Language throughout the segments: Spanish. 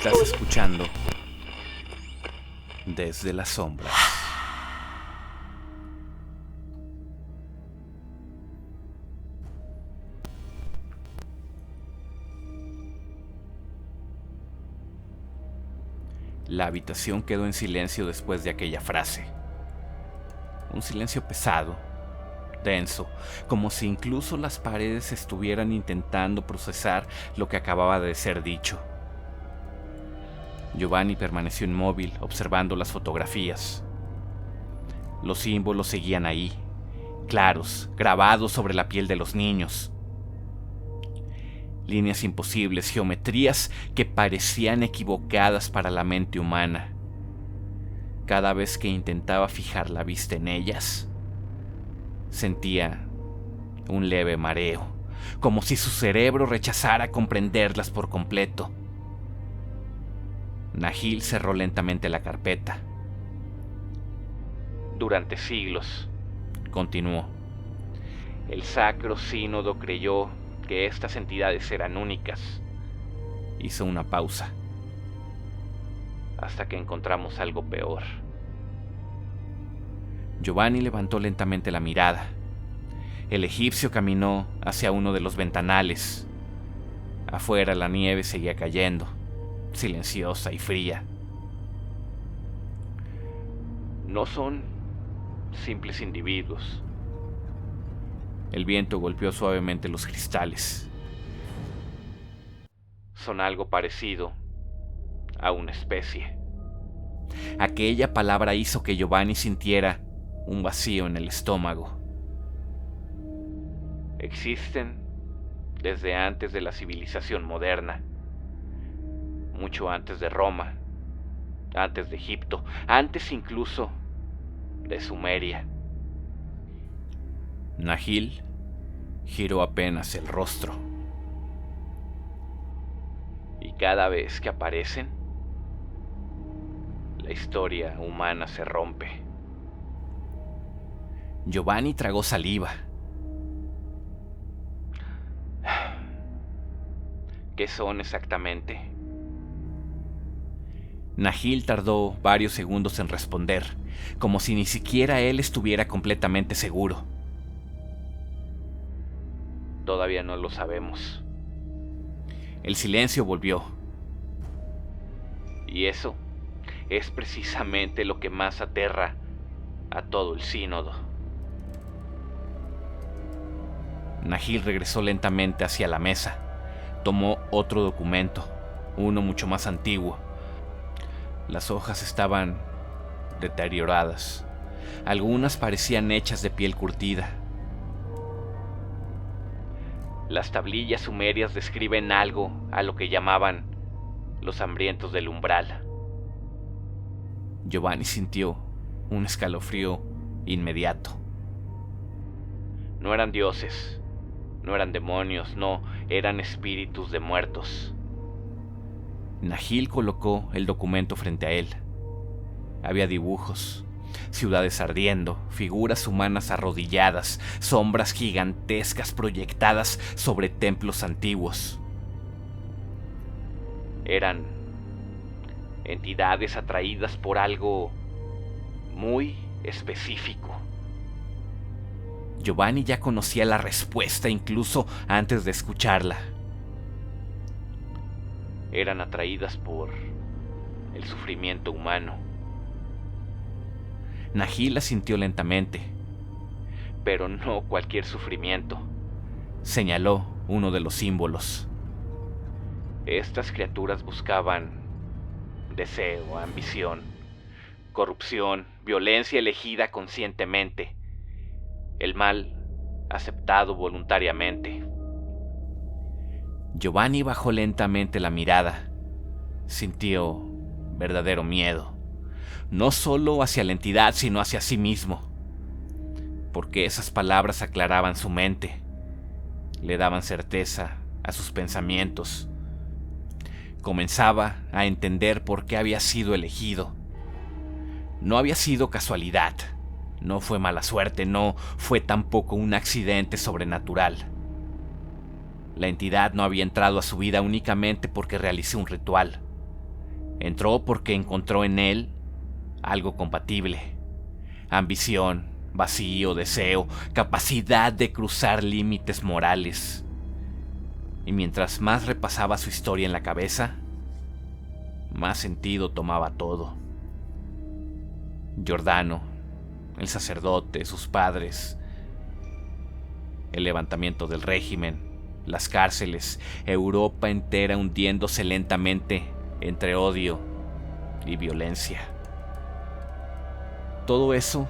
Estás escuchando Desde las Sombras. La habitación quedó en silencio después de aquella frase. Un silencio pesado, denso, como si incluso las paredes estuvieran intentando procesar lo que acababa de ser dicho. Giovanni permaneció inmóvil, observando las fotografías. Los símbolos seguían ahí, claros, grabados sobre la piel de los niños. Líneas imposibles, geometrías que parecían equivocadas para la mente humana. Cada vez que intentaba fijar la vista en ellas, sentía un leve mareo, como si su cerebro rechazara comprenderlas por completo. Nahil cerró lentamente la carpeta. Durante siglos, continuó, el Sacro Sínodo creyó que estas entidades eran únicas. Hizo una pausa, hasta que encontramos algo peor. Giovanni levantó lentamente la mirada. El egipcio caminó hacia uno de los ventanales. Afuera la nieve seguía cayendo, silenciosa y fría. No son simples individuos. El viento golpeó suavemente los cristales. Son algo parecido a una especie. Aquella palabra hizo que Giovanni sintiera un vacío en el estómago. Existen desde antes de la civilización moderna, mucho antes de Roma, antes de Egipto, antes incluso de Sumeria. Nahil giró apenas el rostro. Y cada vez que aparecen, la historia humana se rompe. Giovanni tragó saliva. ¿Qué son exactamente? Nahil tardó varios segundos en responder, como si ni siquiera él estuviera completamente seguro. Todavía no lo sabemos. El silencio volvió. Y eso es precisamente lo que más aterra a todo el sínodo. Nahil regresó lentamente hacia la mesa. Tomó otro documento, uno mucho más antiguo. Las hojas estaban deterioradas. Algunas parecían hechas de piel curtida. Las tablillas sumerias describen algo a lo que llamaban los hambrientos del umbral. Giovanni sintió un escalofrío inmediato. No eran dioses, no eran demonios, no, eran espíritus de muertos. Nahil colocó el documento frente a él. Había dibujos, ciudades ardiendo, figuras humanas arrodilladas, sombras gigantescas proyectadas sobre templos antiguos. Eran entidades atraídas por algo muy específico. Giovanni ya conocía la respuesta incluso antes de escucharla. Eran atraídas por el sufrimiento humano. Nahil asintió lentamente, pero no cualquier sufrimiento. Señaló uno de los símbolos. Estas criaturas buscaban deseo, ambición, corrupción, violencia elegida conscientemente, el mal aceptado voluntariamente. Giovanni bajó lentamente la mirada. Sintió verdadero miedo, no solo hacia la entidad, sino hacia sí mismo, porque esas palabras aclaraban su mente, le daban certeza a sus pensamientos. Comenzaba a entender por qué había sido elegido. No había sido casualidad, no fue mala suerte, no fue tampoco un accidente sobrenatural. La entidad no había entrado a su vida únicamente porque realicé un ritual. Entró porque encontró en él algo compatible: ambición, vacío, deseo, capacidad de cruzar límites morales. Y mientras más repasaba su historia en la cabeza, más sentido tomaba todo. Giordano, el sacerdote, sus padres, el levantamiento del régimen, las cárceles, Europa entera hundiéndose lentamente entre odio y violencia. Todo eso,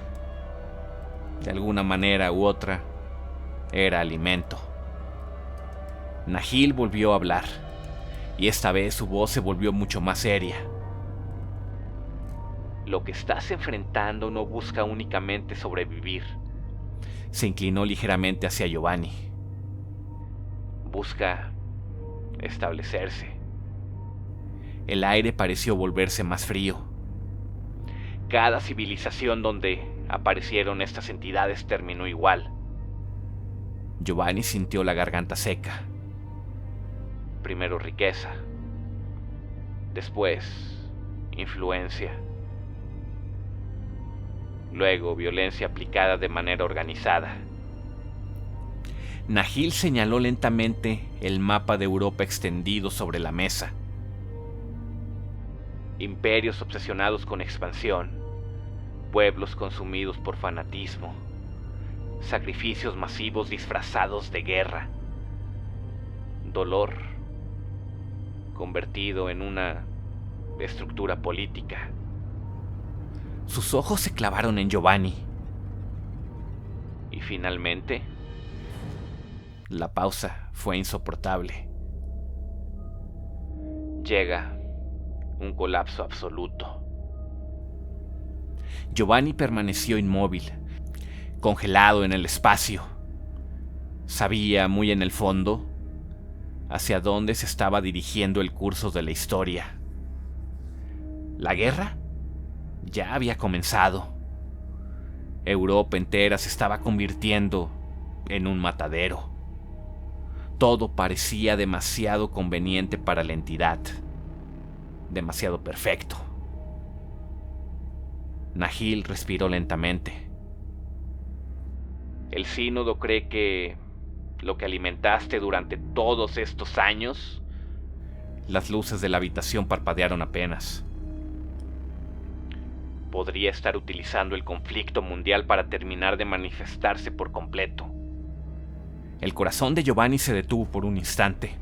de alguna manera u otra, era alimento. Nahil volvió a hablar, y esta vez su voz se volvió mucho más seria. Lo que estás enfrentando no busca únicamente sobrevivir. Se inclinó ligeramente hacia Giovanni. Busca establecerse. El aire pareció volverse más frío. Cada civilización donde aparecieron estas entidades terminó igual. Giovanni sintió la garganta seca. Primero riqueza, después influencia, luego violencia aplicada de manera organizada. Nahil señaló lentamente el mapa de Europa extendido sobre la mesa. Imperios obsesionados con expansión, pueblos consumidos por fanatismo, sacrificios masivos disfrazados de guerra, dolor convertido en una estructura política. Sus ojos se clavaron en Giovanni. Y finalmente, la pausa fue insoportable. Llega un colapso absoluto. Giovanni permaneció inmóvil, congelado en el espacio. Sabía muy en el fondo hacia dónde se estaba dirigiendo el curso de la historia. La guerra ya había comenzado. Europa entera se estaba convirtiendo en un matadero. Todo parecía demasiado conveniente para la entidad, demasiado perfecto. Nahil respiró lentamente. El sínodo cree que lo que alimentaste durante todos estos años... Las luces de la habitación parpadearon apenas. Podría estar utilizando el conflicto mundial para terminar de manifestarse por completo. El corazón de Giovanni se detuvo por un instante.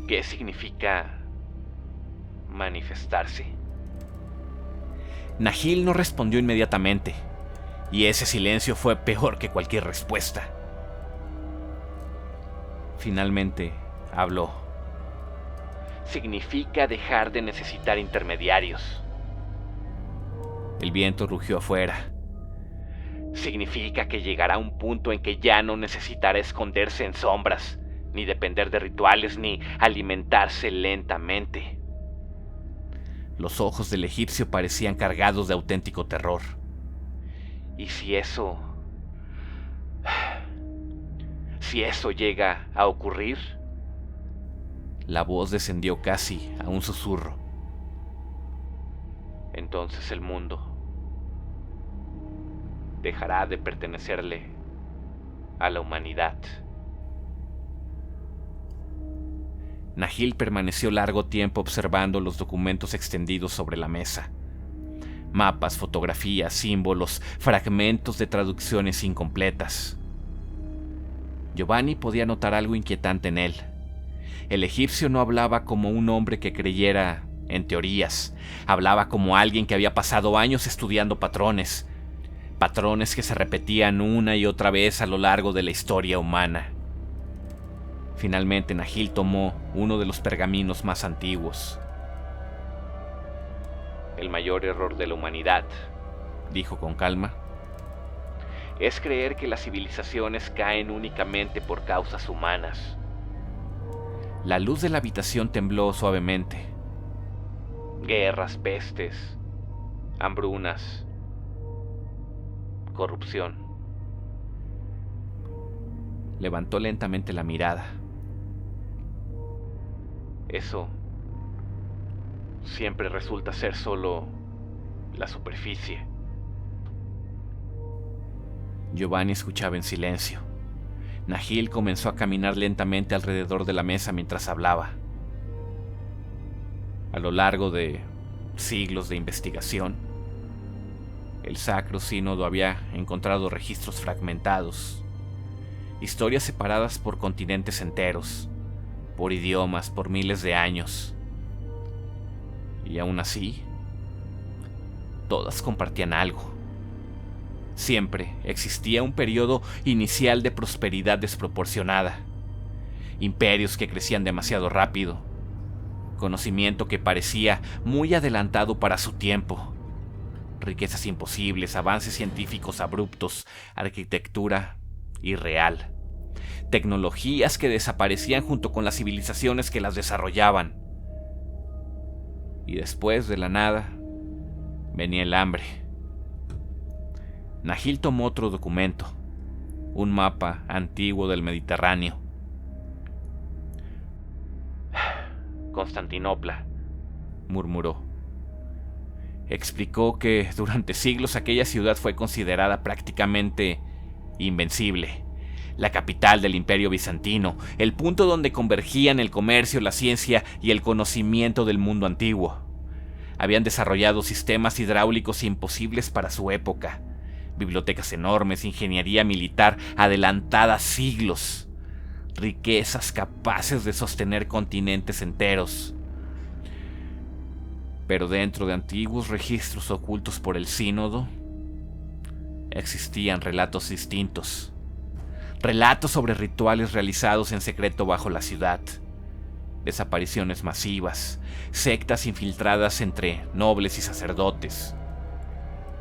¿Qué significa manifestarse? Nahil no respondió inmediatamente, y ese silencio fue peor que cualquier respuesta. Finalmente habló. Significa dejar de necesitar intermediarios. El viento rugió afuera. Significa que llegará un punto en que ya no necesitará esconderse en sombras, ni depender de rituales, ni alimentarse lentamente. Los ojos del egipcio parecían cargados de auténtico terror. ¿Y si eso llega a ocurrir? La voz descendió casi a un susurro. Entonces el mundo dejará de pertenecerle a la humanidad. Nahil permaneció largo tiempo observando los documentos extendidos sobre la mesa. Mapas, fotografías, símbolos, fragmentos de traducciones incompletas. Giovanni podía notar algo inquietante en él. El egipcio no hablaba como un hombre que creyera en teorías. Hablaba como alguien que había pasado años estudiando patrones que se repetían una y otra vez a lo largo de la historia humana. Finalmente Nahil tomó uno de los pergaminos más antiguos. El mayor error de la humanidad, dijo con calma, es creer que las civilizaciones caen únicamente por causas humanas. La luz de la habitación tembló suavemente. Guerras, pestes, hambrunas, corrupción. Levantó lentamente la mirada. Eso siempre resulta ser solo la superficie. Giovanni escuchaba en silencio. Nahil comenzó a caminar lentamente alrededor de la mesa mientras hablaba. A lo largo de siglos de investigación, el Sacro Sínodo había encontrado registros fragmentados, historias separadas por continentes enteros, por idiomas, por miles de años. Y aún así, todas compartían algo. Siempre existía un periodo inicial de prosperidad desproporcionada, imperios que crecían demasiado rápido, conocimiento que parecía muy adelantado para su tiempo, riquezas imposibles, avances científicos abruptos, arquitectura irreal, tecnologías que desaparecían junto con las civilizaciones que las desarrollaban. Y después de la nada, venía el hambre. Nahil tomó otro documento, un mapa antiguo del Mediterráneo. Constantinopla, murmuró. Explicó que durante siglos aquella ciudad fue considerada prácticamente invencible, la capital del Imperio Bizantino, el punto donde convergían el comercio, la ciencia y el conocimiento del mundo antiguo. Habían desarrollado sistemas hidráulicos imposibles para su época, bibliotecas enormes, ingeniería militar adelantada siglos, riquezas capaces de sostener continentes enteros. Pero dentro de antiguos registros ocultos por el Sínodo, existían relatos distintos. Relatos sobre rituales realizados en secreto bajo la ciudad, desapariciones masivas, sectas infiltradas entre nobles y sacerdotes,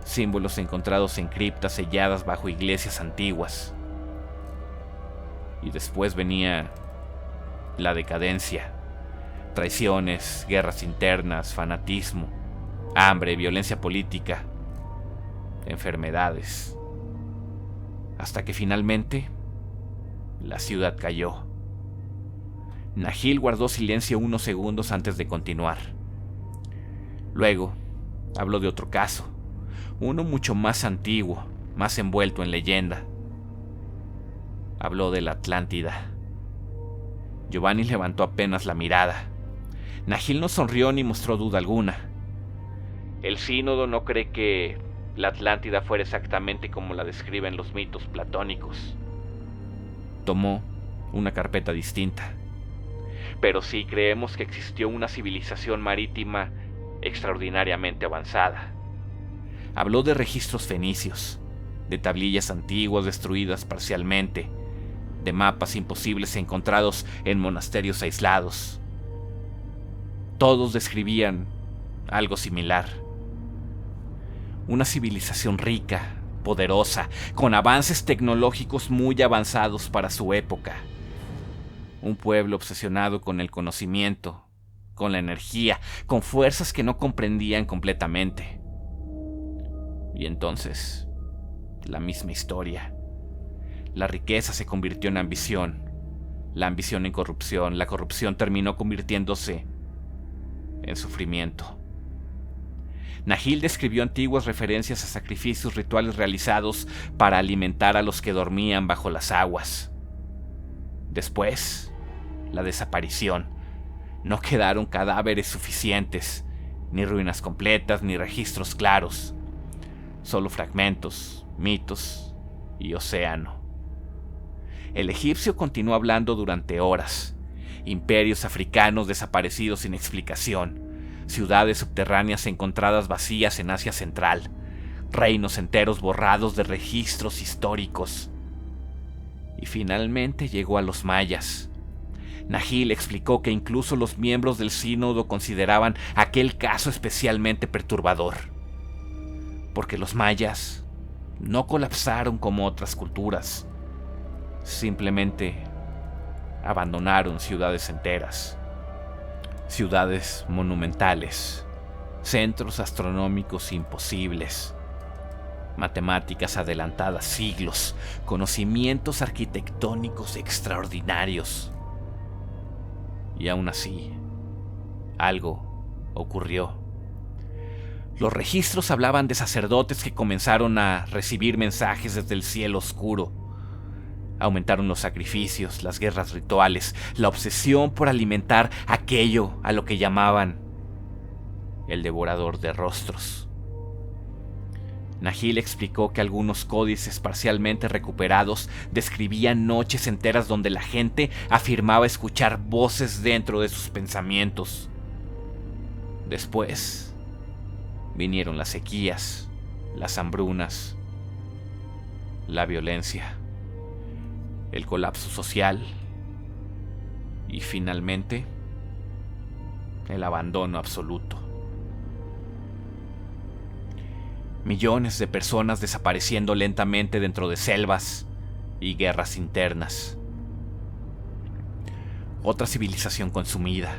símbolos encontrados en criptas selladas bajo iglesias antiguas. Y después venía la decadencia, traiciones, guerras internas, fanatismo, hambre, violencia política, enfermedades, hasta que finalmente la ciudad cayó. Nahil guardó silencio unos segundos antes de continuar. Luego habló de otro caso, uno mucho más antiguo, más envuelto en leyenda. Habló de la Atlántida. Giovanni levantó apenas la mirada. Nahil no sonrió ni mostró duda alguna. El Sínodo no cree que la Atlántida fuera exactamente como la describen los mitos platónicos. Tomó una carpeta distinta. Pero sí creemos que existió una civilización marítima extraordinariamente avanzada. Habló de registros fenicios, de tablillas antiguas destruidas parcialmente, de mapas imposibles encontrados en monasterios aislados. Todos describían algo similar. Una civilización rica, poderosa, con avances tecnológicos muy avanzados para su época. Un pueblo obsesionado con el conocimiento, con la energía, con fuerzas que no comprendían completamente. Y entonces, la misma historia. La riqueza se convirtió en ambición, la ambición en corrupción, la corrupción terminó convirtiéndose en sufrimiento. Nahil describió antiguas referencias a sacrificios rituales realizados para alimentar a los que dormían bajo las aguas. Después, la desaparición. No quedaron cadáveres suficientes, ni ruinas completas, ni registros claros. Solo fragmentos, mitos y océano. El egipcio continuó hablando durante horas. Imperios africanos desaparecidos sin explicación. Ciudades subterráneas encontradas vacías en Asia Central. Reinos enteros borrados de registros históricos. Y finalmente llegó a los mayas. Nahil explicó que incluso los miembros del sínodo consideraban aquel caso especialmente perturbador. Porque los mayas no colapsaron como otras culturas. Simplemente abandonaron ciudades enteras. Ciudades monumentales, centros astronómicos imposibles, matemáticas adelantadas siglos, conocimientos arquitectónicos extraordinarios. Y aún así, algo ocurrió. Los registros hablaban de sacerdotes que comenzaron a recibir mensajes desde el cielo oscuro. Aumentaron los sacrificios, las guerras rituales, la obsesión por alimentar aquello a lo que llamaban el devorador de rostros. Nahil explicó que algunos códices parcialmente recuperados describían noches enteras donde la gente afirmaba escuchar voces dentro de sus pensamientos. Después vinieron las sequías, las hambrunas, la violencia, el colapso social y finalmente el abandono absoluto. Millones de personas desapareciendo lentamente dentro de selvas y guerras internas. Otra civilización consumida.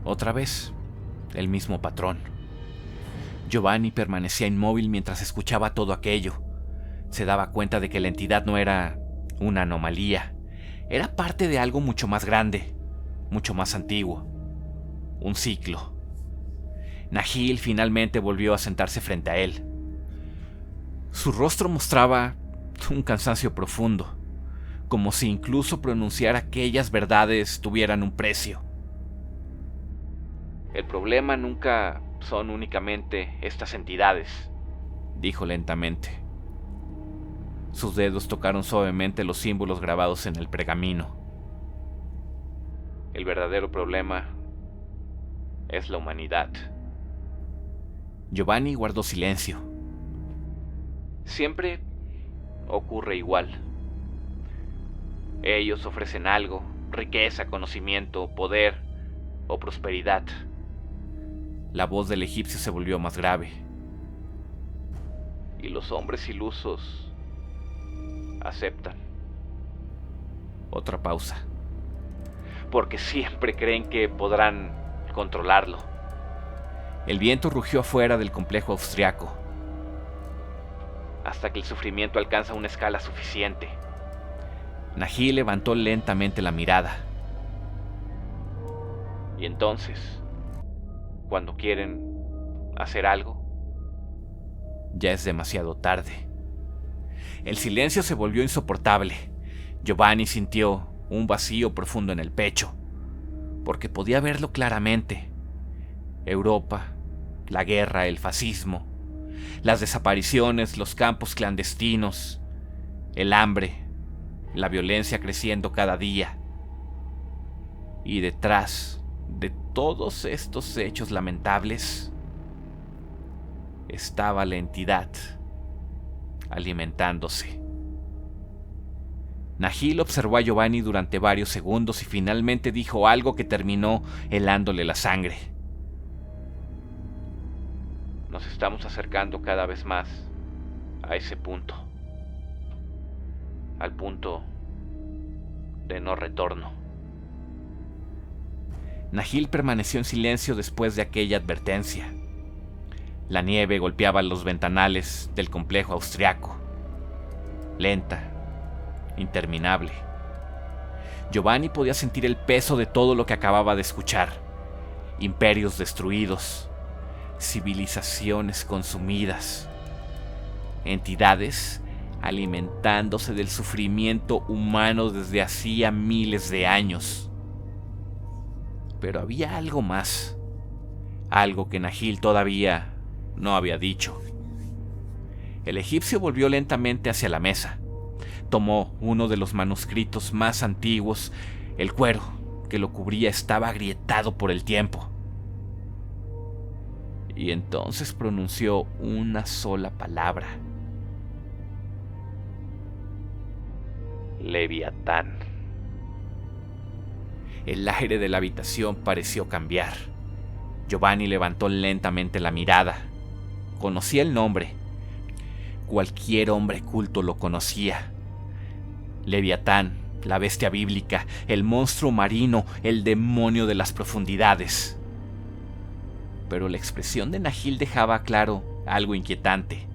Otra vez, el mismo patrón. Giovanni permanecía inmóvil mientras escuchaba todo aquello. Se daba cuenta de que la entidad no era una anomalía. Era parte de algo mucho más grande, mucho más antiguo. Un ciclo. Nahil finalmente volvió a sentarse frente a él. Su rostro mostraba un cansancio profundo, como si incluso pronunciar aquellas verdades tuvieran un precio. El problema nunca son únicamente estas entidades, dijo lentamente. Sus dedos tocaron suavemente los símbolos grabados en el pergamino. El verdadero problema es la humanidad. Giovanni guardó silencio. Siempre ocurre igual. Ellos ofrecen algo, riqueza, conocimiento, poder o prosperidad. La voz del egipcio se volvió más grave. Y los hombres ilusos aceptan. Otra pausa. Porque siempre creen que podrán controlarlo. El viento rugió afuera del complejo austriaco, hasta que el sufrimiento alcanza una escala suficiente. Nahil levantó lentamente la mirada. Y entonces, cuando quieren hacer algo, ya es demasiado tarde. El silencio se volvió insoportable. Giovanni sintió un vacío profundo en el pecho, porque podía verlo claramente. Europa, la guerra, el fascismo, las desapariciones, los campos clandestinos, el hambre, la violencia creciendo cada día. Y detrás de todos estos hechos lamentables estaba la entidad alimentándose. Nahil observó a Giovanni durante varios segundos y finalmente dijo algo que terminó helándole la sangre. Nos estamos acercando cada vez más a ese punto. Al punto de no retorno. Nahil permaneció en silencio después de aquella advertencia. La nieve golpeaba los ventanales del complejo austriaco. Lenta, interminable. Giovanni podía sentir el peso de todo lo que acababa de escuchar. Imperios destruidos. Civilizaciones consumidas, entidades alimentándose del sufrimiento humano desde hacía miles de años. Pero había algo más, algo que Nahil todavía no había dicho. El egipcio volvió lentamente hacia la mesa, tomó uno de los manuscritos más antiguos. El cuero que lo cubría estaba agrietado por el tiempo. Y entonces pronunció una sola palabra. Leviatán. El aire de la habitación pareció cambiar. Giovanni levantó lentamente la mirada. Conocía el nombre. Cualquier hombre culto lo conocía. Leviatán, la bestia bíblica, el monstruo marino, el demonio de las profundidades. Pero la expresión de Nahil dejaba claro algo inquietante.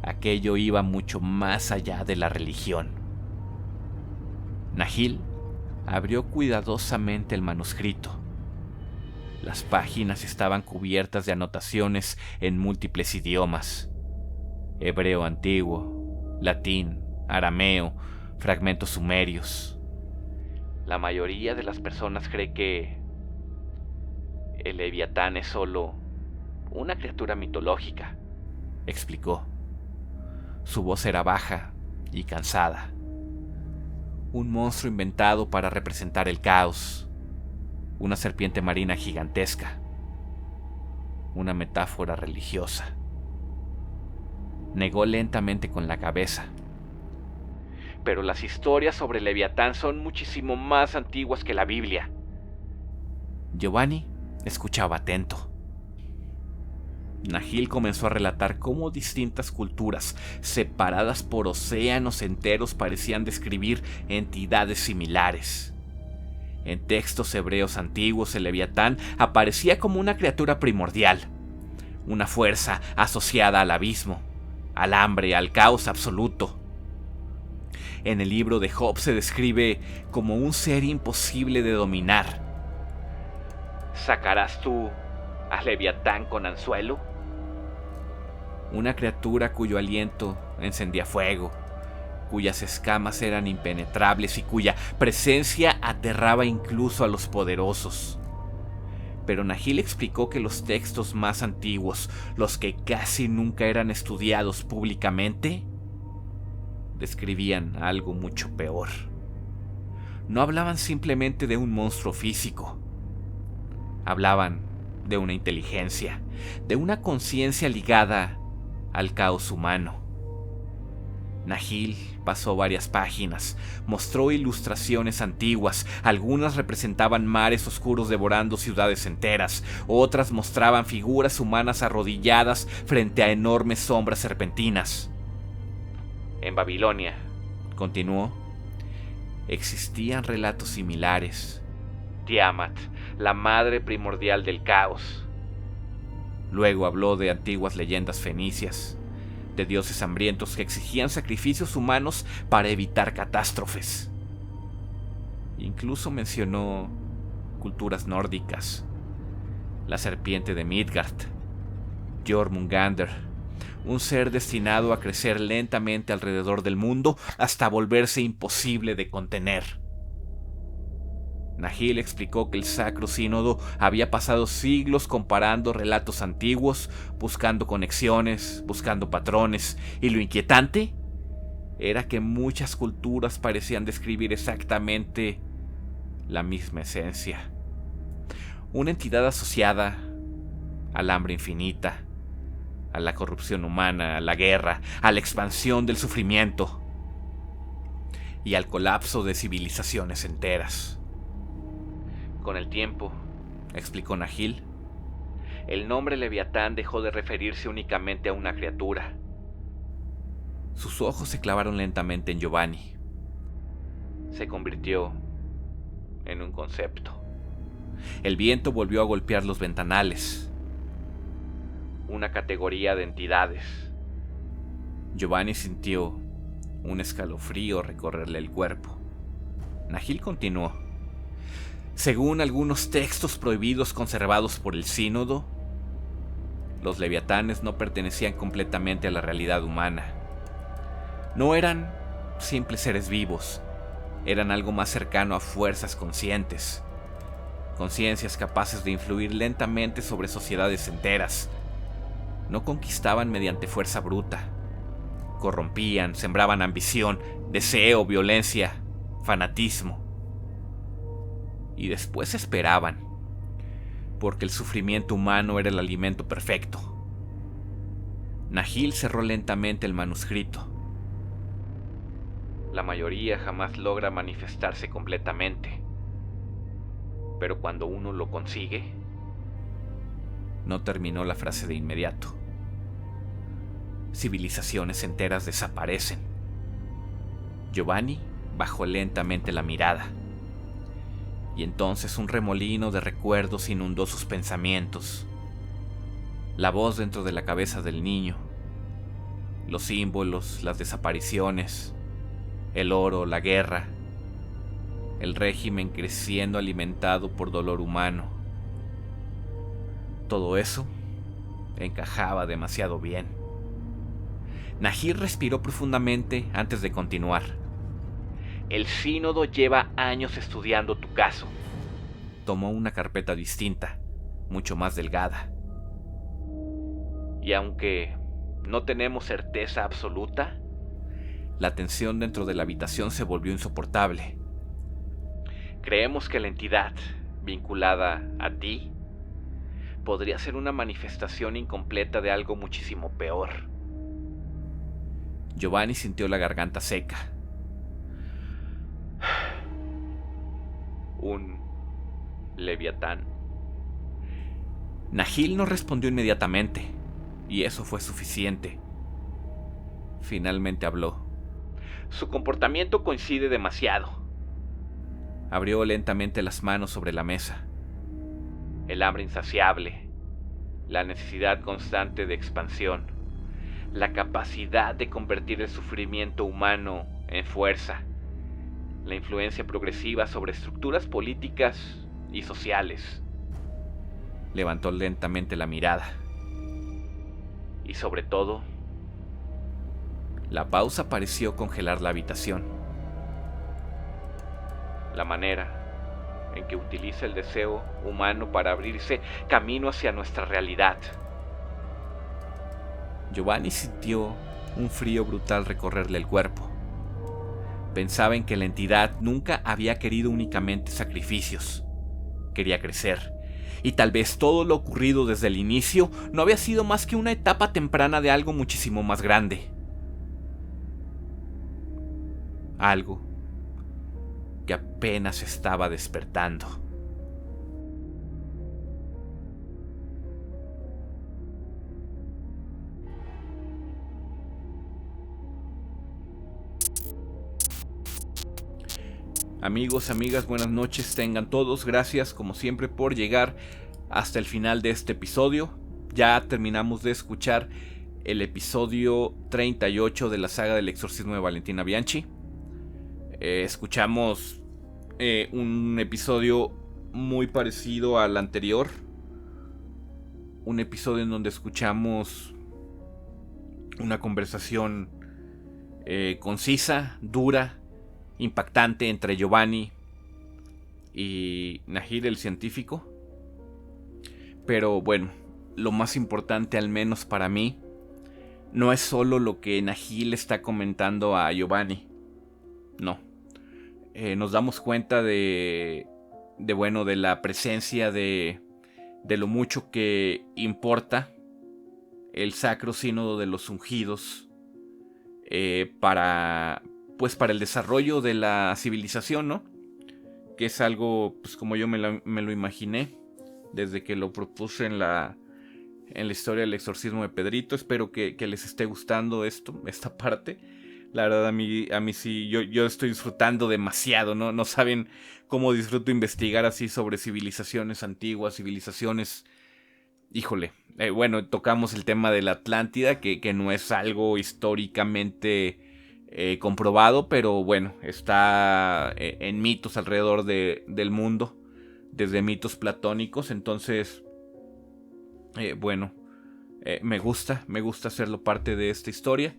Aquello iba mucho más allá de la religión. Nahil abrió cuidadosamente el manuscrito. Las páginas estaban cubiertas de anotaciones en múltiples idiomas: hebreo antiguo, latín, arameo, fragmentos sumerios. La mayoría de las personas cree que el Leviatán es solo una criatura mitológica, explicó. Su voz era baja y cansada. Un monstruo inventado para representar el caos. Una serpiente marina gigantesca. Una metáfora religiosa. Negó lentamente con la cabeza. Pero las historias sobre Leviatán son muchísimo más antiguas que la Biblia. Giovanni escuchaba atento. Nahil comenzó a relatar cómo distintas culturas, separadas por océanos enteros, parecían describir entidades similares. En textos hebreos antiguos, el Leviatán aparecía como una criatura primordial, una fuerza asociada al abismo, al hambre, al caos absoluto. En el libro de Job se describe como un ser imposible de dominar. ¿Sacarás tú al Leviatán con anzuelo? Una criatura cuyo aliento encendía fuego, cuyas escamas eran impenetrables y cuya presencia aterraba incluso a los poderosos. Pero Nahil explicó que los textos más antiguos, los que casi nunca eran estudiados públicamente, describían algo mucho peor. No hablaban simplemente de un monstruo físico. Hablaban de una inteligencia, de una conciencia ligada al caos humano. Nahil pasó varias páginas, mostró ilustraciones antiguas. Algunas representaban mares oscuros devorando ciudades enteras, otras mostraban figuras humanas arrodilladas frente a enormes sombras serpentinas. En Babilonia, continuó, existían relatos similares. Tiamat, la madre primordial del caos. Luego habló de antiguas leyendas fenicias, de dioses hambrientos que exigían sacrificios humanos para evitar catástrofes. Incluso mencionó culturas nórdicas, la serpiente de Midgard, Jormungandr, un ser destinado a crecer lentamente alrededor del mundo hasta volverse imposible de contener. Nahil explicó que el Sacro Sínodo había pasado siglos comparando relatos antiguos, buscando conexiones, buscando patrones, y lo inquietante era que muchas culturas parecían describir exactamente la misma esencia. Una entidad asociada al hambre infinita, a la corrupción humana, a la guerra, a la expansión del sufrimiento y al colapso de civilizaciones enteras. Con el tiempo, explicó Nahil, el nombre Leviatán dejó de referirse únicamente a una criatura. Sus ojos se clavaron lentamente en Giovanni. Se convirtió en un concepto. El viento volvió a golpear los ventanales. Una categoría de entidades. Giovanni sintió un escalofrío recorrerle el cuerpo. Nahil continuó. Según algunos textos prohibidos conservados por el Sínodo, los leviatanes no pertenecían completamente a la realidad humana. No eran simples seres vivos, eran algo más cercano a fuerzas conscientes, conciencias capaces de influir lentamente sobre sociedades enteras. No conquistaban mediante fuerza bruta, corrompían, sembraban ambición, deseo, violencia, fanatismo. Y después esperaban, porque el sufrimiento humano era el alimento perfecto. Nahil cerró lentamente el manuscrito. La mayoría jamás logra manifestarse completamente, pero cuando uno lo consigue, no terminó la frase de inmediato. Civilizaciones enteras desaparecen. Giovanni bajó lentamente la mirada. Y entonces un remolino de recuerdos inundó sus pensamientos. La voz dentro de la cabeza del niño, los símbolos, las desapariciones, el oro, la guerra, el régimen creciendo alimentado por dolor humano, todo eso encajaba demasiado bien. Nahil respiró profundamente antes de continuar. El sínodo lleva años estudiando tu caso. Tomó una carpeta distinta, mucho más delgada. Y aunque no tenemos certeza absoluta, la tensión dentro de la habitación se volvió insoportable. Creemos que la entidad vinculada a ti podría ser una manifestación incompleta de algo muchísimo peor. Giovanni sintió la garganta seca. ¿Un leviatán? Nahil no respondió inmediatamente, y eso fue suficiente. Finalmente habló. Su comportamiento coincide demasiado. Abrió lentamente las manos sobre la mesa. El hambre insaciable, la necesidad constante de expansión, la capacidad de convertir el sufrimiento humano en fuerza, la influencia progresiva sobre estructuras políticas y sociales. Levantó lentamente la mirada. Y sobre todo, la pausa pareció congelar la habitación. La manera en que utiliza el deseo humano para abrirse camino hacia nuestra realidad. Giovanni sintió un frío brutal recorrerle el cuerpo. Pensaba en que la entidad nunca había querido únicamente sacrificios. Quería crecer. Y tal vez todo lo ocurrido desde el inicio no había sido más que una etapa temprana de algo muchísimo más grande. Algo que apenas estaba despertando. Amigos, amigas, buenas noches tengan todos. Gracias como siempre por llegar hasta el final de este episodio. Ya terminamos de escuchar el episodio 38 de la saga del exorcismo de Valentina Bianchi. Escuchamos un episodio muy parecido al anterior. Un episodio en donde escuchamos una conversación concisa, dura, impactante entre Giovanni y Nahil, el científico. Pero bueno, lo más importante, al menos para mí, no es solo lo que Nahil está comentando a Giovanni. No. Nos damos cuenta de la presencia de lo mucho que importa el Sacro Sínodo de los Ungidos para el desarrollo de la civilización, ¿no? Que es algo, pues como yo me lo imaginé desde que lo propuse en la historia del exorcismo de Pedrito. Espero que les esté gustando esta parte. La verdad, a mí sí, yo estoy disfrutando demasiado, ¿no? No saben cómo disfruto investigar así sobre civilizaciones antiguas, civilizaciones... Híjole, bueno, tocamos el tema de la Atlántida, que no es algo históricamente comprobado, pero bueno, está en mitos alrededor del mundo, desde mitos platónicos. Entonces, me gusta hacerlo parte de esta historia.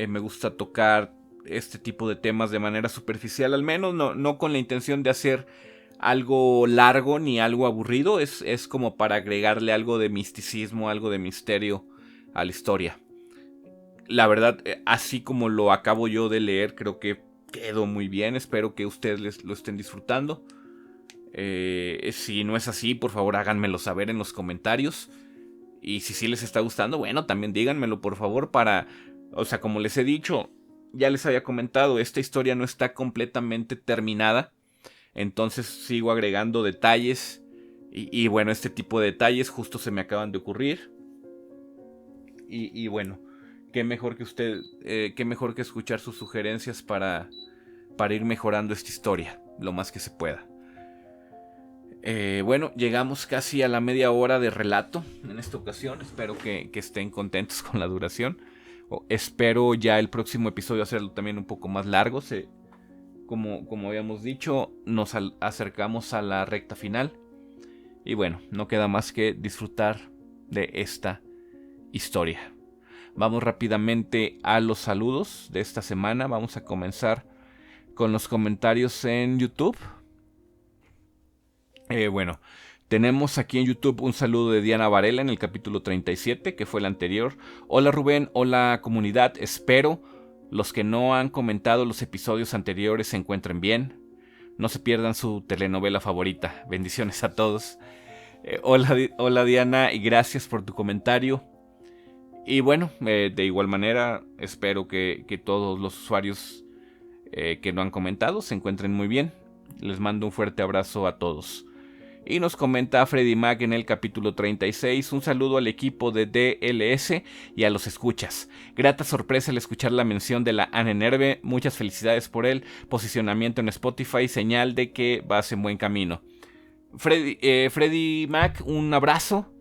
Me gusta tocar este tipo de temas de manera superficial, al menos no con la intención de hacer algo largo ni algo aburrido. Es como para agregarle algo de misticismo, algo de misterio a la historia. La verdad, así como lo acabo yo de leer, creo que quedó muy bien. Espero que ustedes lo estén disfrutando. Si no es así, por favor háganmelo saber en los comentarios. Y si sí les está gustando, bueno, también díganmelo por favor para... O sea, como les he dicho, ya les había comentado, esta historia no está completamente terminada. Entonces sigo agregando detalles. Y bueno, este tipo de detalles justo se me acaban de ocurrir. Y bueno, qué mejor que escuchar sus sugerencias para ir mejorando esta historia lo más que se pueda. Bueno, llegamos casi a la media hora de relato en esta ocasión. Espero que estén contentos con la duración. Espero ya el próximo episodio hacerlo también un poco más largo. Como habíamos dicho, nos acercamos a la recta final. Y bueno, no queda más que disfrutar de esta historia. Vamos rápidamente a los saludos de esta semana. Vamos a comenzar con los comentarios en YouTube. Bueno, tenemos aquí en YouTube un saludo de Diana Varela en el capítulo 37, que fue el anterior. Hola Rubén, hola comunidad, espero los que no han comentado los episodios anteriores se encuentren bien. No se pierdan su telenovela favorita. Bendiciones a todos. Hola Diana y gracias por tu comentario. Y bueno, de igual manera espero que todos los usuarios que no han comentado se encuentren muy bien. Les mando un fuerte abrazo a todos. Y nos comenta Freddy Mac en el capítulo 36, un saludo al equipo de DLS y a los escuchas. Grata sorpresa al escuchar la mención de la Anenerve, muchas felicidades por el posicionamiento en Spotify, señal de que vas en buen camino. Freddy Mac, un abrazo,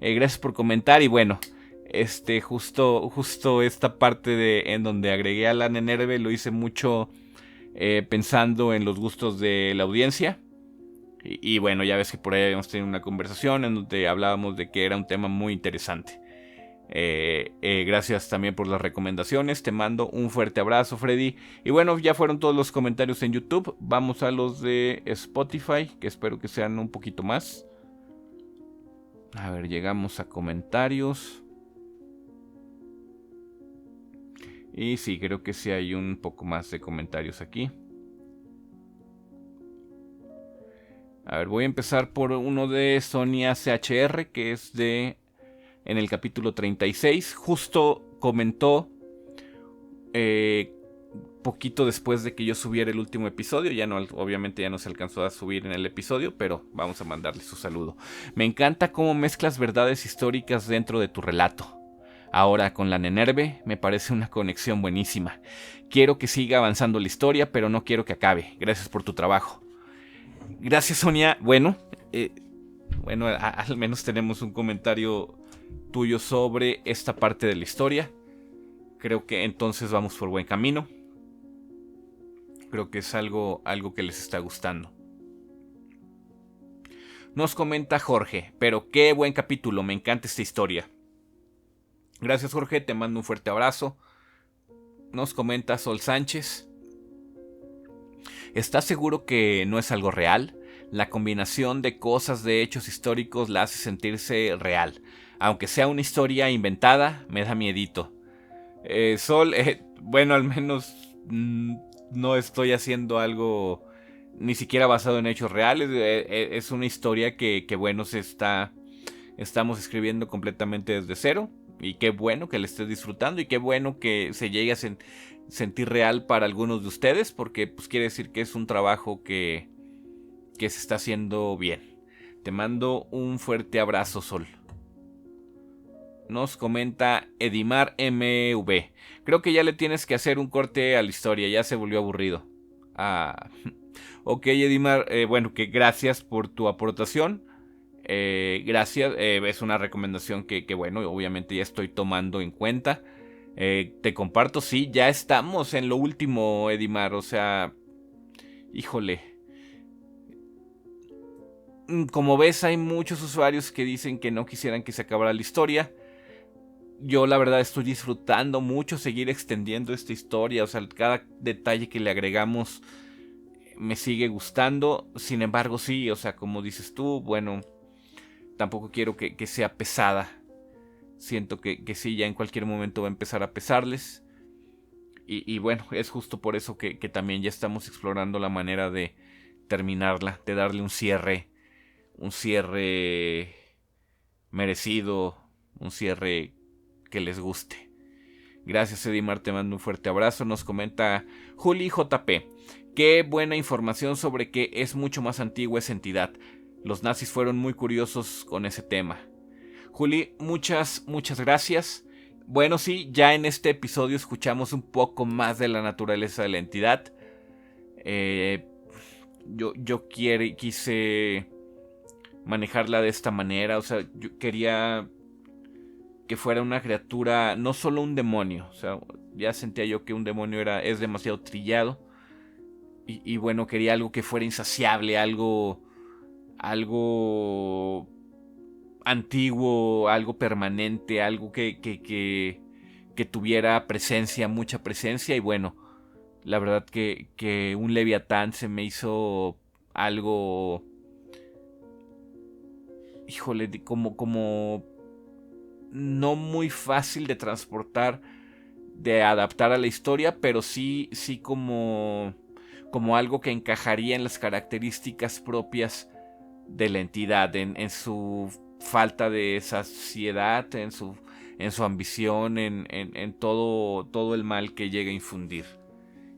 gracias por comentar y bueno, justo esta parte en donde agregué a la Anenerve lo hice mucho pensando en los gustos de la audiencia. Y bueno, ya ves que por ahí habíamos tenido una conversación en donde hablábamos de que era un tema muy interesante. Gracias también por las recomendaciones. Te mando un fuerte abrazo, Freddy. Y bueno, ya fueron todos los comentarios en YouTube. Vamos a los de Spotify, que espero que sean un poquito más. A ver, llegamos a comentarios. Y sí, creo que sí hay un poco más de comentarios aquí. A ver, voy a empezar por uno de Sonia CHR, que es en el capítulo 36. Justo comentó poquito después de que yo subiera el último episodio. Obviamente ya no se alcanzó a subir en el episodio, pero vamos a mandarle su saludo. Me encanta cómo mezclas verdades históricas dentro de tu relato. Ahora con la Nenerve me parece una conexión buenísima. Quiero que siga avanzando la historia, pero no quiero que acabe. Gracias por tu trabajo. Gracias, Sonia. Bueno, al menos tenemos un comentario tuyo sobre esta parte de la historia. Creo que entonces vamos por buen camino. Creo que es algo que les está gustando. Nos comenta Jorge, pero qué buen capítulo, me encanta esta historia. Gracias, Jorge, te mando un fuerte abrazo. Nos comenta Sol Sánchez. ¿Estás seguro que no es algo real? La combinación de cosas de hechos históricos la hace sentirse real. Aunque sea una historia inventada, me da miedito. Sol, bueno, al menos no estoy haciendo algo ni siquiera basado en hechos reales. Es una historia que bueno, estamos escribiendo completamente desde cero. Y qué bueno que la estés disfrutando y qué bueno que se llegue a sentir real para algunos de ustedes, porque pues quiere decir que es un trabajo que se está haciendo bien. Te mando un fuerte abrazo, Sol. Nos comenta Edimar MV. Creo que ya le tienes que hacer un corte a la historia, ya se volvió aburrido. Ok, Edimar, bueno, que gracias por tu aportación. Gracias, es una recomendación que bueno, obviamente ya estoy tomando en cuenta. Te comparto, sí, ya estamos en lo último, Edimar, o sea, híjole. Como ves, hay muchos usuarios que dicen que no quisieran que se acabara la historia. Yo la verdad estoy disfrutando mucho seguir extendiendo esta historia, o sea, cada detalle que le agregamos me sigue gustando. Sin embargo, sí, o sea, como dices tú, bueno, tampoco quiero que sea pesada. Siento que sí, ya en cualquier momento va a empezar a pesarles. Y bueno, es justo por eso que también ya estamos explorando la manera de terminarla, de darle un cierre merecido, un cierre que les guste. Gracias, Edimar, te mando un fuerte abrazo. Nos comenta Juli JP. Qué buena información sobre que es mucho más antigua esa entidad. Los nazis fueron muy curiosos con ese tema. Juli, muchas gracias. Bueno, sí, ya en este episodio escuchamos un poco más de la naturaleza de la entidad. Yo quise manejarla de esta manera. O sea, yo quería que fuera una criatura, no solo un demonio. O sea, ya sentía yo que un demonio es demasiado trillado. Y bueno, quería algo que fuera insaciable, algo algo antiguo, algo permanente, algo que tuviera presencia, mucha presencia. Y bueno, la verdad que un Leviatán se me hizo algo, híjole, como no muy fácil de transportar, de adaptar a la historia, pero sí como algo que encajaría en las características propias de la entidad, en su falta de saciedad, en su ambición, en todo el mal que llega a infundir.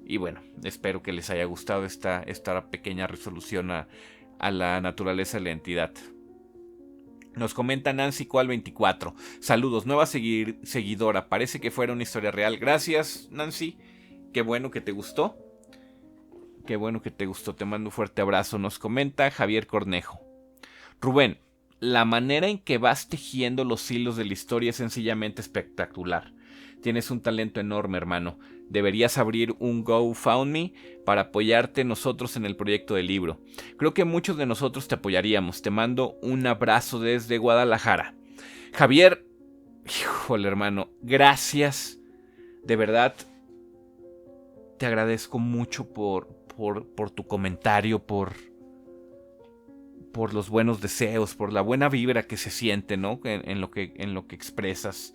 Y bueno, espero que les haya gustado esta pequeña resolución a la naturaleza de la entidad. Nos comenta Nancy Cual 24. Saludos, nueva seguidora. Parece que fuera una historia real. Gracias, Nancy. Qué bueno que te gustó. Qué bueno que te gustó. Te mando un fuerte abrazo. Nos comenta Javier Cornejo. Rubén, la manera en que vas tejiendo los hilos de la historia es sencillamente espectacular. Tienes un talento enorme, hermano. Deberías abrir un GoFundMe para apoyarte nosotros en el proyecto del libro. Creo que muchos de nosotros te apoyaríamos. Te mando un abrazo desde Guadalajara. Javier, híjole, hermano, gracias. De verdad, te agradezco mucho por tu comentario, por los buenos deseos, por la buena vibra que se siente, ¿no? En lo que expresas.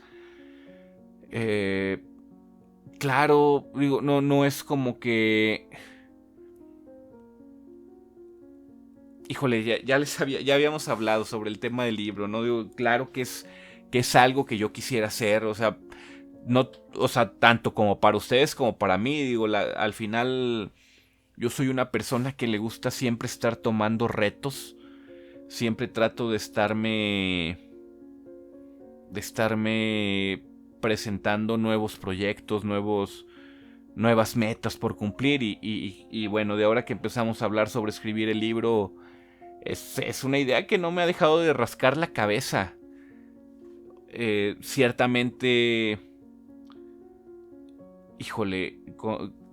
Claro, digo, no es como que... Híjole, ya habíamos hablado sobre el tema del libro, ¿no? Digo, claro que es algo que yo quisiera hacer, o sea, no, o sea, tanto como para ustedes como para mí, digo, al final yo soy una persona que le gusta siempre estar tomando retos, siempre trato de estarme presentando nuevos proyectos, nuevas metas por cumplir y bueno, de ahora que empezamos a hablar sobre escribir el libro, es una idea que no me ha dejado de rascar la cabeza. Ciertamente, híjole,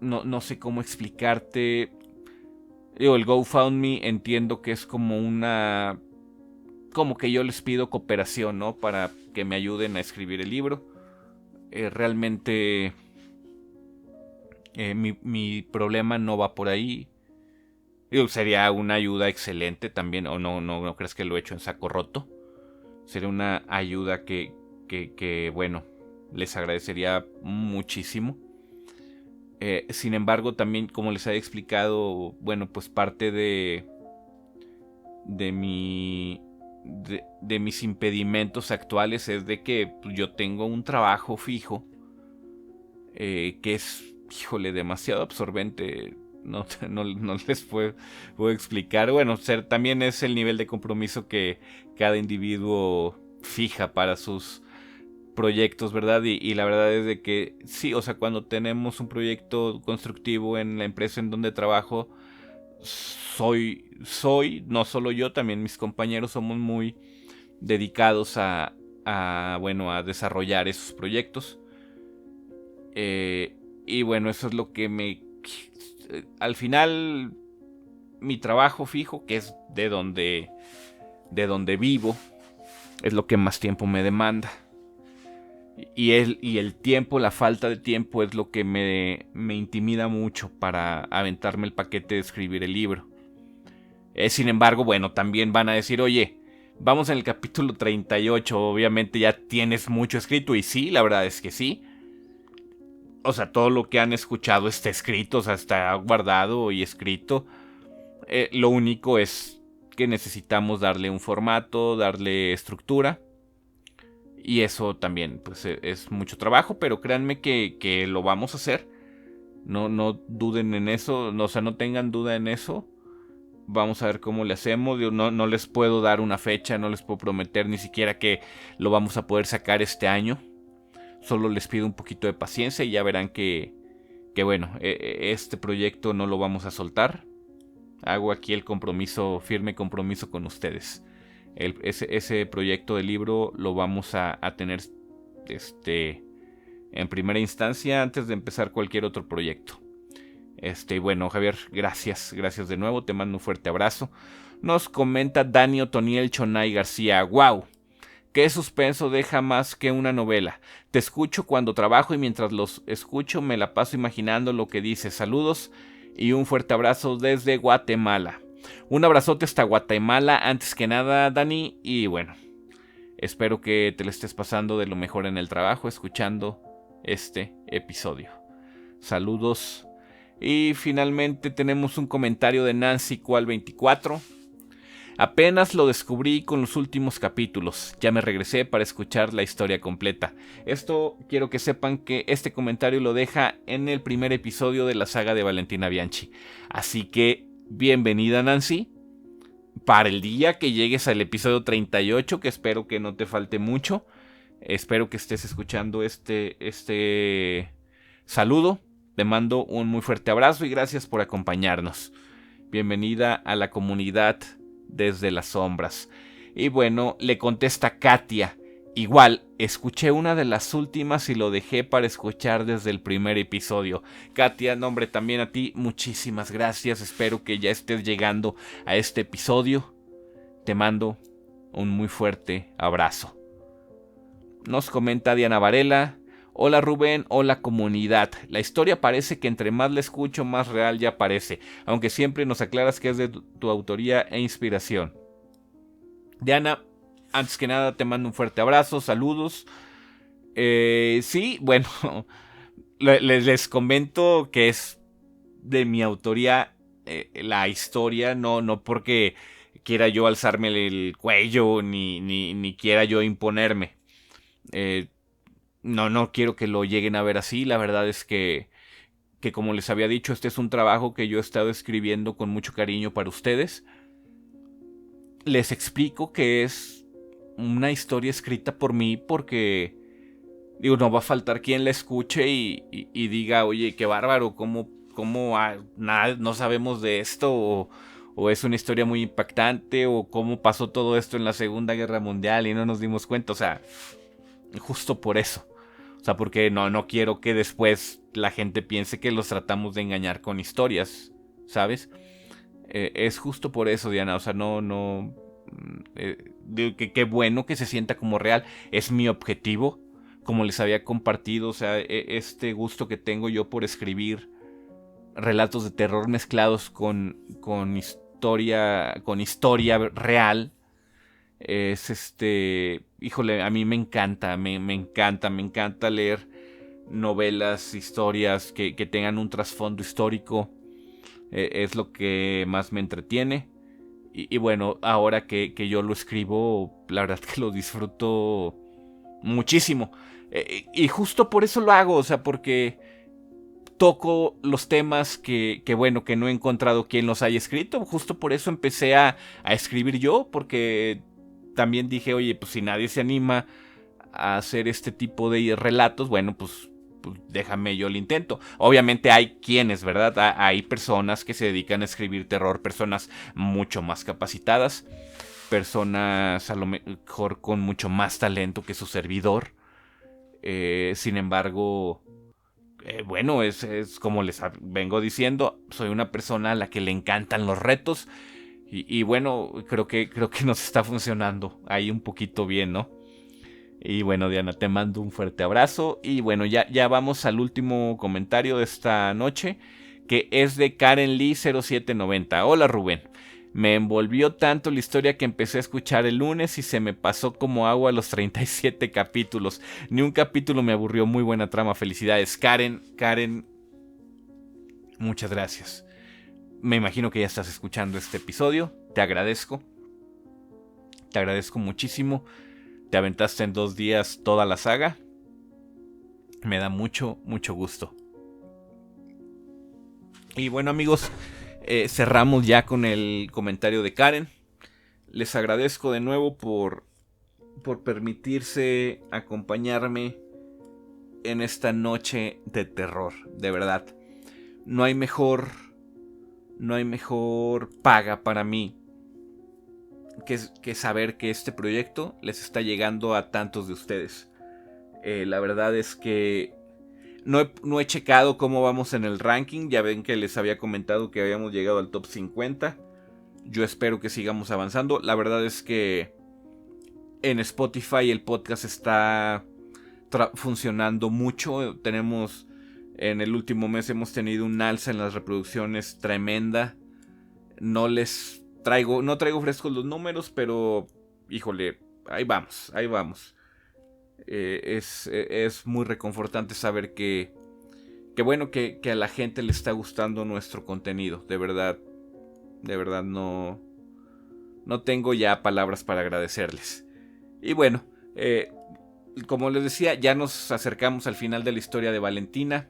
no sé cómo explicarte. El GoFundMe entiendo que es como que yo les pido cooperación, ¿no? Para que me ayuden a escribir el libro. Realmente mi problema no va por ahí. Sería una ayuda excelente también, o no crees que lo he hecho en saco roto. Sería una ayuda que bueno, les agradecería muchísimo. Sin embargo, también, como les he explicado, bueno, pues parte de mis impedimentos actuales es de que yo tengo un trabajo fijo que es, híjole, demasiado absorbente. No les puedo explicar. Bueno, también es el nivel de compromiso que cada individuo fija para sus proyectos, ¿verdad? Y la verdad es de que sí, o sea, cuando tenemos un proyecto constructivo en la empresa en donde trabajo, no solo yo, también mis compañeros somos muy dedicados a desarrollar esos proyectos. Y bueno, eso es lo que al final, mi trabajo fijo, que es de donde vivo, es lo que más tiempo me demanda. Y el tiempo, la falta de tiempo es lo que me intimida mucho para aventarme el paquete de escribir el libro. Sin embargo, bueno, también van a decir, oye, vamos en el capítulo 38, obviamente ya tienes mucho escrito. Y sí, la verdad es que sí. O sea, todo lo que han escuchado está escrito, o sea, está guardado y escrito. Lo único es que necesitamos darle un formato, darle estructura. Y eso también, pues, es mucho trabajo, pero créanme que lo vamos a hacer. No duden en eso, o sea, no tengan duda en eso. Vamos a ver cómo le hacemos. No les puedo dar una fecha, no les puedo prometer ni siquiera que lo vamos a poder sacar este año. Solo les pido un poquito de paciencia y ya verán que bueno, este proyecto no lo vamos a soltar. Hago aquí el firme compromiso con ustedes. Ese proyecto de libro lo vamos a tener en primera instancia antes de empezar cualquier otro proyecto. Bueno, Javier, gracias de nuevo, te mando un fuerte abrazo. Nos comenta Dani Otoniel Chonay García, wow, qué suspenso deja más que una novela. Te escucho cuando trabajo y mientras los escucho me la paso imaginando lo que dices. Saludos y un fuerte abrazo desde Guatemala. Un abrazote hasta Guatemala antes que nada, Dani, y bueno, espero que te lo estés pasando de lo mejor en el trabajo escuchando este episodio. Saludos. Y finalmente tenemos un comentario de Nancy Cual 24. Apenas lo descubrí con los últimos capítulos. Ya me regresé para escuchar la historia completa. Esto quiero que sepan que este comentario lo deja en el primer episodio de la saga de Valentina Bianchi. Así que bienvenida, Nancy. Para el día que llegues al episodio 38, que espero que no te falte mucho. Espero que estés escuchando este saludo. Te mando un muy fuerte abrazo y gracias por acompañarnos. Bienvenida a la comunidad desde las sombras. Y bueno, le contesta Katia. Igual, escuché una de las últimas y lo dejé para escuchar desde el primer episodio. Katia, nombre también a ti, muchísimas gracias. Espero que ya estés llegando a este episodio. Te mando un muy fuerte abrazo. Nos comenta Diana Varela. Hola Rubén, hola comunidad. La historia parece que entre más la escucho, más real ya parece, aunque siempre nos aclaras que es de tu autoría e inspiración. Diana, antes que nada te mando un fuerte abrazo, saludos. Sí, bueno, les comento que es de mi autoría la historia, no porque quiera yo alzarme el cuello ni quiera yo imponerme. No quiero que lo lleguen a ver así. La verdad es que como les había dicho, este es un trabajo que yo he estado escribiendo con mucho cariño para ustedes. Les explico que es una historia escrita por mí porque, digo, no va a faltar quien la escuche y diga, oye, qué bárbaro, cómo nada, no sabemos de esto, o es una historia muy impactante, o cómo pasó todo esto en la Segunda Guerra Mundial y no nos dimos cuenta. O sea, justo por eso. O sea, porque no quiero que después la gente piense que los tratamos de engañar con historias, ¿sabes? Es justo por eso, Diana. O sea, qué bueno que se sienta como real. Es mi objetivo, como les había compartido. O sea, este gusto que tengo yo por escribir relatos de terror mezclados con historia real. Es híjole, a mí me encanta leer novelas, historias que tengan un trasfondo histórico. Es lo que más me entretiene. Y bueno, ahora que yo lo escribo, la verdad que lo disfruto muchísimo. Y justo por eso lo hago, o sea, porque toco los temas que bueno, que no he encontrado quien los haya escrito. Justo por eso empecé a escribir yo, porque también dije, oye, pues si nadie se anima a hacer este tipo de relatos, bueno, pues déjame yo lo intento. Obviamente hay quienes, ¿verdad? Hay personas que se dedican a escribir terror, personas mucho más capacitadas, personas a lo mejor con mucho más talento que su servidor. Sin embargo, bueno, es como les vengo diciendo, soy una persona a la que le encantan los retos. Y bueno, creo que nos está funcionando ahí un poquito bien, ¿no? Y bueno, Diana, te mando un fuerte abrazo. Y bueno, ya vamos al último comentario de esta noche, que es de Karen Lee 0790. Hola Rubén, me envolvió tanto la historia que empecé a escuchar el lunes y se me pasó como agua los 37 capítulos. Ni un capítulo me aburrió, muy buena trama, felicidades. Karen, muchas gracias. Me imagino que ya estás escuchando este episodio. Te agradezco muchísimo. Te aventaste en 2 días toda la saga. Me da mucho gusto. Y bueno, amigos, cerramos ya con el comentario de Karen. Les agradezco de nuevo por permitirse acompañarme en esta noche de terror. De verdad, no hay mejor paga para mí que saber que este proyecto les está llegando a tantos de ustedes. La verdad es que No he checado cómo vamos en el ranking. Ya ven que les había comentado que habíamos llegado al top 50. Yo espero que sigamos avanzando. La verdad es que en Spotify el podcast está funcionando mucho. En el último mes hemos tenido un alza en las reproducciones tremenda. No traigo frescos los números, pero híjole, ahí vamos. Es muy reconfortante saber que bueno, que a la gente le está gustando nuestro contenido. De verdad no tengo ya palabras para agradecerles. Y bueno, como les decía, ya nos acercamos al final de la historia de Valentina.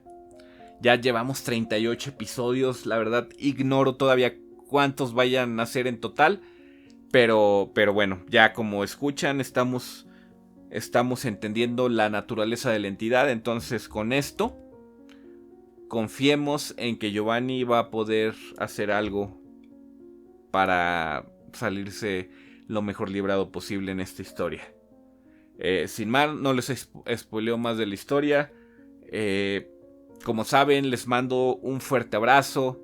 Ya llevamos 38 episodios. La verdad, ignoro todavía cuántos vayan a ser en total. Pero bueno, ya como escuchan, estamos entendiendo la naturaleza de la entidad. Entonces, con esto, confiemos en que Giovanni va a poder hacer algo para salirse lo mejor librado posible en esta historia. Sin más, no les spoileo más de la historia. Como saben, les mando un fuerte abrazo.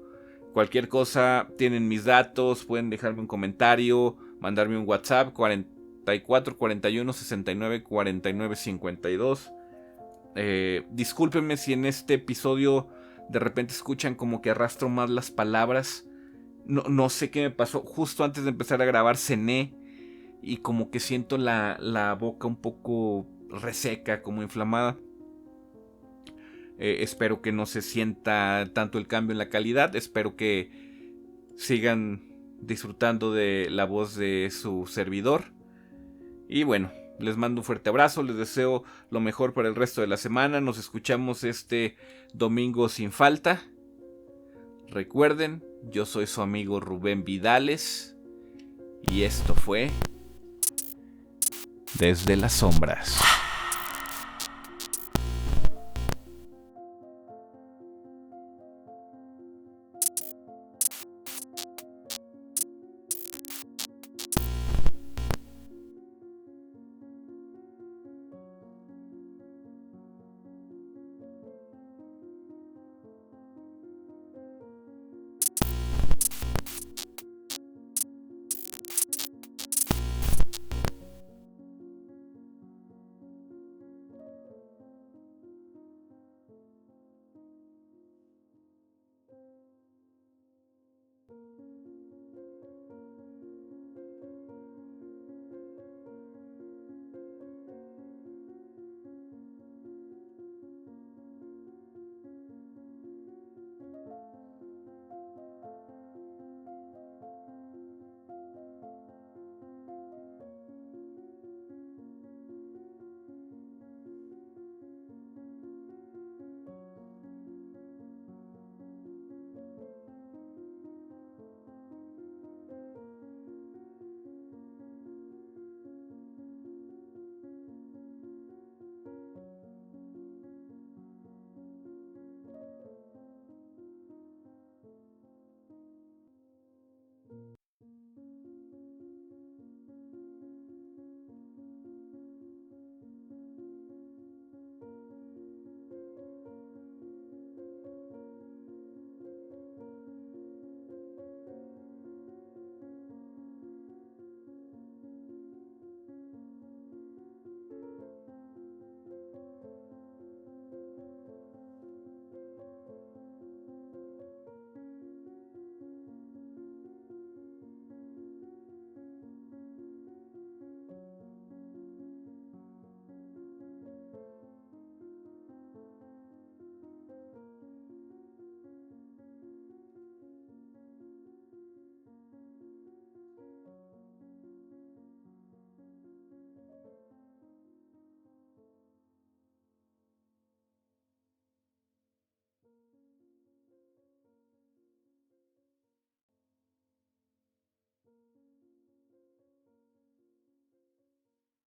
Cualquier cosa, tienen mis datos, pueden dejarme un comentario, mandarme un WhatsApp 44 41 69 49 52. Discúlpenme si en este episodio de repente escuchan como que arrastro más las palabras. No sé qué me pasó. Justo antes de empezar a grabar cené y como que siento la boca un poco reseca, como inflamada. Espero que no se sienta tanto el cambio en la calidad. Espero que sigan disfrutando de la voz de su servidor. Y bueno, les mando un fuerte abrazo. Les deseo lo mejor para el resto de la semana. Nos escuchamos este domingo sin falta. Recuerden, yo soy su amigo Rubén Vidales. Y esto fue Desde las Sombras.